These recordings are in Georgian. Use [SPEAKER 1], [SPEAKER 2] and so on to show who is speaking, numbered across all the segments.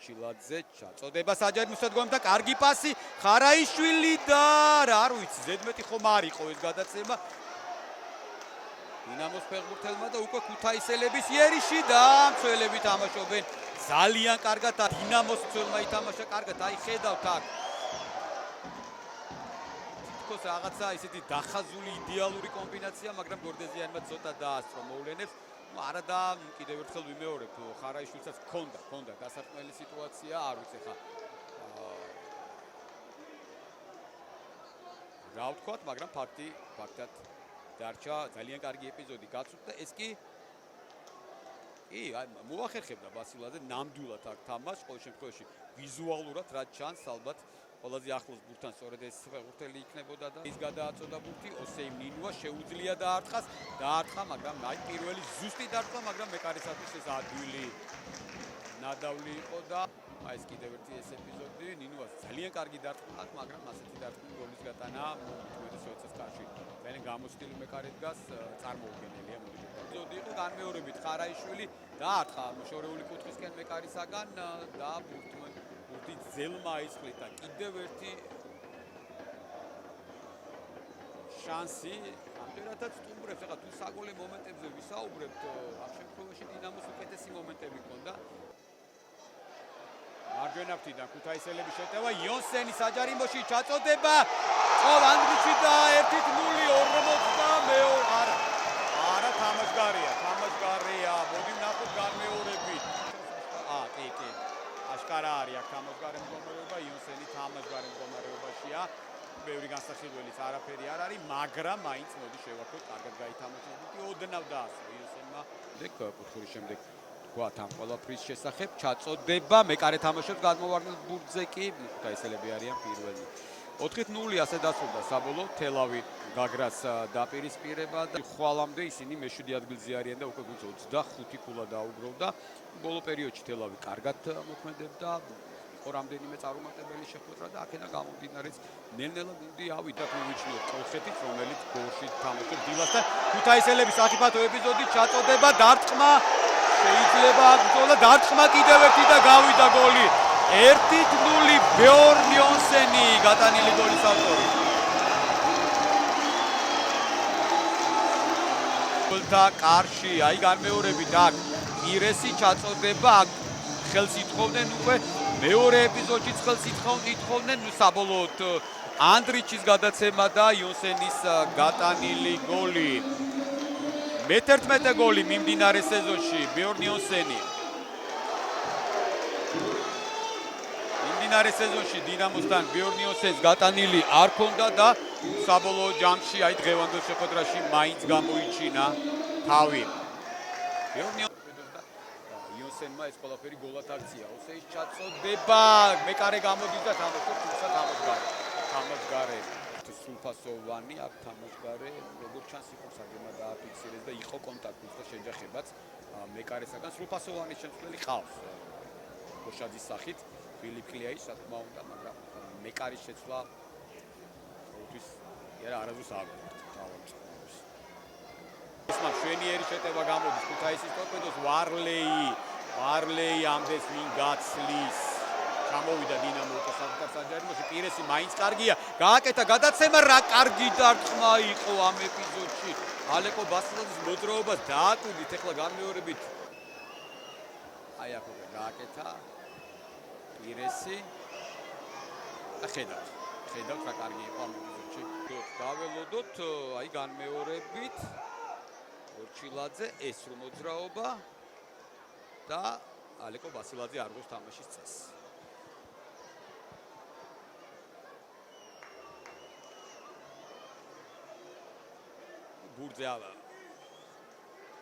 [SPEAKER 1] ორჩილაძე ჩაწოდება საჯარიმო სადგომი და კარგი პასი ხარაიშვილი და რა არ ვიცი ზედმეტი ხომ არ იყო ეს გადაცემა დინამოს ფეხბურთელმა და უკვე ქუთაისელების იერიში და მცველები თამაშობენ ძალიან კარგად დინამოს მცველმა ითამაშა კარგად აი ხედავთ აქ თითქოს რაღაცა ისეთი დახაზული იდეალური კომბინაცია მაგრამ გორდეზიანმა ცოტა დაასწრო მოვლენებს არადა კიდევ ერთხელ ვიმეორებ ხარაიშვილსაც ჰქონდა გასარტყმელი სიტუაცია არ ვიცი ხა რა ვთქვათ მაგრამ ფაქტად დარჩა ძალიან კარგი ეპიზოდი გაცვით და ეს კი აი მოახერხებდა ბასილაძე ნამდვილად აქ თამაშს ყოველ შემთხვევაში ვიზუალურად რაც ჩანს ალბათ ყველაზე ახლოს ბურთთან სწორედ ეს ფეხბურთელი იქნებოდა და ის გადააწოდა ბურთი ოსეიმ ნინუა შეუძლია დაარტყა მაგრამ აი პირველი ზუსტი დარტყმა მაგრამ მეკარისათვის ეს ადვილი ნადავლი იყო და აი ეს კიდევ ერთი ეს ეპიზოდი ნინუას ძალიან კარგი დარტყმა აქვს მაგრამ ასეთი დარტყმის გოლის გატანა მოგვიწევს როდესაც კარში ძალიან გამოცდილი მეკარი დგას წარმოუდგენელია ეპიზოდი იყო განმეორებით ხარაიშვილი დაარტყა მოშორეული კუთხისკენ მეკარისაგან და ბურთი ძელმა ისყლიდა კიდევ ერთი შანსი ამჯერადაც სტუმრებს ახლა თუ საგოლე მომენტებზე ვისაუბრებთ ამ შემთხვევაში დინამოს უკეთესი მომენტები ჰქონდა მარჯვენა ფრთიდან ქუთაისელების შეტევა იონსენი საჯარიმოში ჩაწოდება ყოველ ანდრიჩი და 1-0 არა თამაშგარია მოდი ვნახოთ განმეორებით კი აშკარა არის აქ თამაშგარე მდგომარეობა იონსენი თამაშგარე მდგომარეობაშია ბევრი განსახილველიც არაფერი არ არის მაგრამ მაინც მოდი შევაქოთ კარგად გაითამაშა ბურთი ოდნავ დაასწრო იონსენმა კუთხურის შემდეგ თქვათ ამ ყველაფრის შესახებ ჩაწოდება მეკარე თამაშობს გადმოვარდნილ ბურთზე კი ქუთაისელები არიან პირველი 4-0 ასე დასრულდა საბოლოო თელავი გაგრას დაპირისპირება და ხვალამდე ისინი მე-7 ადგილზე არიან და უკვე 25 ქულა დაუბრუნდა ბოლო პერიოდში თელავი კარგად მოქმედებდა იყო რამდენიმე წარუმატებელი შეხვედრა და აქედან გამომდინარეც ნელ-ნელა გუნდი ავიდა მივიჩნიოთ კოლხეთის რომელიც გოლში თამაშობს დილასთან ქუთაისელების საფათო ეპიზოდი ჩაწოდება დარტყმა შეიძლება ბრძოლა დარტყმა კიდევ ერთი და გავიდა გოლი 1-0 ბეორნ იონსენი გატანილი გოლის ავტორი გოლთა კარში აი განმეორებით აქ ირესი ჩაწოდება აქ ხელს ითხოვდნენ უკვე მეორე ეპიზოდშიც ხელს ითხოვდნენ საბოლოოდ ანდრიჩის გადაცემა და იონსენის გატანილი გოლი მე-11 გოლი მიმდინარე სეზონში ბეორნ იონსენი მიმდინარე სეზონში დინამოსთან ბეორნ იონსენს გატანილი არ ქონდა და საბოლოო ჯამში აი დღევანდელ შეხვედრაში მაინც გამოიჩინა თავი ბეორნ იონსენმა ეს ყველაფერი გოლად აქცია ოსეის ჩაწოდება მეკარე გამოდის და თამაშობს თუმცა თამაშგარე სრულფასოვანი აქ თამაშგარე როგორც ჩანს იყო საგემა დააფიქსირეს და იყო კონტაქტიც და შეჯახებაც მეკარესაგან სრულფასოვანი შემცვლელი ყავს გოშაძის სახით ფილიპ კლიაის რა თქმა უნდა მაგრამ მეკარის შეცვლა ყოველთვის არასდროს არ გავაკეთებთ ეს მშვენიერი შეტევა გამოდის ქუთაისის ტორპედოს ვარლეი ამდენს ვინ გაცლის გამოვიდა დინამო უკვე საკუთარ საჯარიმოში პირესი მაინც კარგია გააკეთა გადაცემა რა კარგი დარტყმა იყო ამ ეპიზოდში ალეკო ბასილაძის მოძრაობას დააკვირდით ეხლა განმეორებით აი აქ უკვე გააკეთა პირესი და ხედავთ რა კარგი იყო ამ ეპიზოდში დაველოდოთ აი განმეორებით ორჩილაძე ეს რომ მოძრაობა და ალეკო ბასილაძე არ გვაქვს თამაშის წესს ბურთზე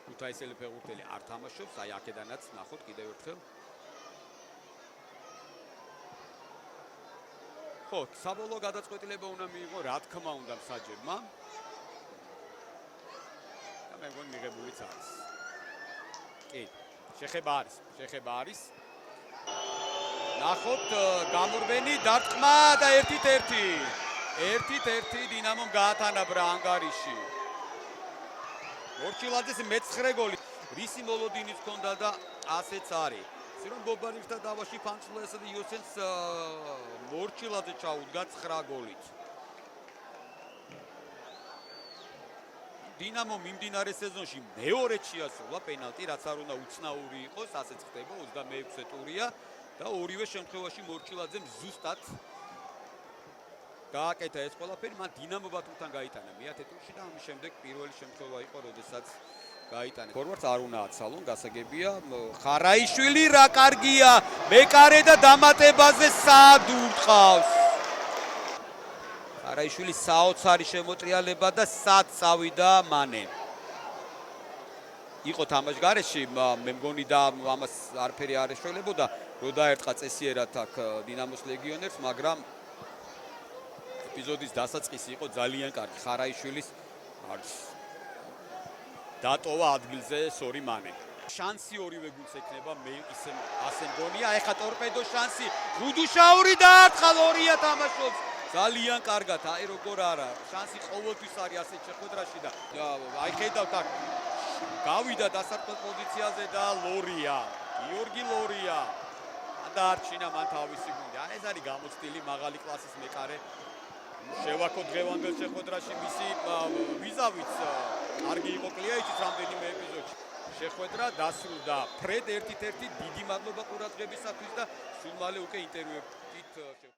[SPEAKER 1] ქუთაისელი ფეხბურთელი არ თამაშობს აი აქედანაც ნახოთ კიდევ ერთხელ ხო საბოლოო გადაწყვეტილება უნდა მიიღო რა თქმა უნდა მსაჯებმა და მე მგონი მიღებულიც არის კი შეხება არის ნახოთ გამორბენი დარტყმა და 1-1 დინამომ გაათანაბრა ანგარიში ორჩილაძეს მე-9 გოლი რისი მოლოდინიც ჰქონდა და ასეც არის ისე რომ ბობანივსთან დავაში ფანცულესა და იოსენს მორჩილაძე ჩაუდგა 9 გოლით. დინამო მიმდინარე სეზონში მეორედ შეასრულა პენალტი, რაც არ უნდა უცნაური იყოს, ასეც ხდება 26-ე ტურია და ორივე შემთხვევაში მორჩილაძემ ზუსტად გააკეთა ეს ყველაფერი, მან დინამო ბათუმთან გაიტანა მე-10 ტურში და ამის შემდეგ პირველი შემთხვევა იყო, როდესაც გაიტანა. ფორვარდს არ უნდა აცალონ, გასაგებია. ხარაიშვილი რა კარგია, მეკარე და დამატებაზე სად ურტყავს. ხარაიშვილი საოცარი შემოტრიალება და სად წავიდა მანე. იყო თამაშგარეში, მე მგონი და ამას არაფერი არ ეშველებოდა, რო დაერტყა წესიერად აქ დინამოს ლეგიონერს, მაგრამ ეპიზოდის დასაწყისი იყო ძალიან კარგი. ხარაიშვილის არც დატოვა ადგილზე სორი მანე. შანსი ორივე გუნდს ექნება, მე ისე ასე მგონია. ეხა ტორპედო შანსი, რუდუშაური დაარტყა ლორია თამაშობს. ძალიან კარგად, აი როგორ არა. შანსი ყოველთვის არის ასეთ შეხვედრაში და აი ხედავთ აქ გავიდა დასარტყმელ პოზიციაზე და ლორია, გიორგი ლორია. დაარჩინა მან თავისი გუნდი. აი ეს არის გამოცდილი მაღალი კლასის მეკარე. შევაქო დღევანდელ შეხვედრაში მისი ვიზავიც კარგი იყო კლიაიჩის რამდენიმე ეპიზოდში. შეხვედრა დასრულდა ფრედ 1-1. დიდი მადლობა ყურადღებისათვის და სულ მალე უკვე ინტერვიუებით